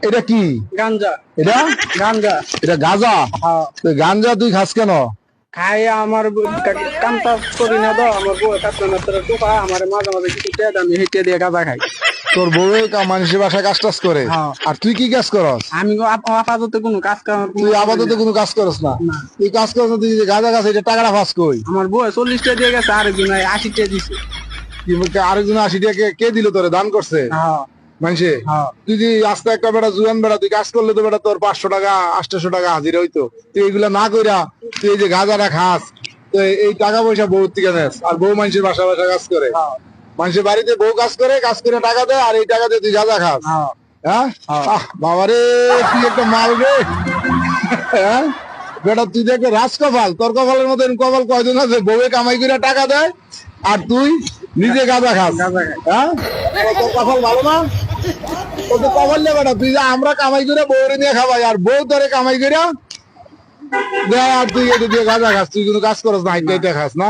এটা কি? গাঞ্জা। এটা গাঞ্জা। এটা গাঁজা? হ্যাঁ। গাঞ্জা তুই খাস কেন? খাই আমার কাম কাজ করি না তো, আমার বউ কাজ করে না, তোর টুকা আমার মাঝে মাঝে কিছু টেয়া দামি হেঁটে দিয়ে গাঁজা খাই। তোর বউ মানুষের বাসায় কাজ টাজ করে? হ্যাঁ। আর তুই কি কাজ করস? আমি আপাতত কোনো কাজ কাম তুই আপাতত কোনো কাজ করস না? না। তুই কাজ করস না, তুই যে গাঁজা খাস, এটা টাকাটা ফাঁস কই? আমার বউ 40 টাকা দিয়ে গেছে, আরেকজন 80 টাকা দিছে। আরেকজন 80 টাকা কে দিল তোরে? দান করছে হ্যাঁ। মানুষে? হ্যাঁ। তুই যে আস্তে একটা বেটা জুয়ান বেটা, তুই কাজ করলে তো বেটা তোর 500 টাকা 800 টাকা হাজিরা হইতো। তুই এগুলা না কইরা তুই এই যে গাঁজাটা খাস, তো এই টাকা পয়সা বউ থেকে নেস, আর বউ মানুষের বাসা বাসা কাজ করে। মানুষের বাড়িতে বউ কাজ করে টাকা দেয়, আর এই টাকা দিয়ে তুই গাঁজা খাস। হ্যাঁ? বাবারে, তুই একটা মাল রে। হ্যাঁ বেটা, তুই দেখবে রাজকপাল, তোর কপালের মতো কপাল কয়জন আছে? বউয়ে কামাই করে টাকা দেয়, আর তুই নিজে গাঁজা খাস। হ্যাঁ, তোর কপাল ভালো না? তোর তো কপাল নেই বেটা, তুই যে আমরা কামাই করে বউরে নিয়ে খাবাই, আর বউ তোরে কামাই করে দেয়, আর তুই এটা দিয়ে গাঁজা খাস। তুই কিন্তু কাজ করস না, হাইটা খাস না।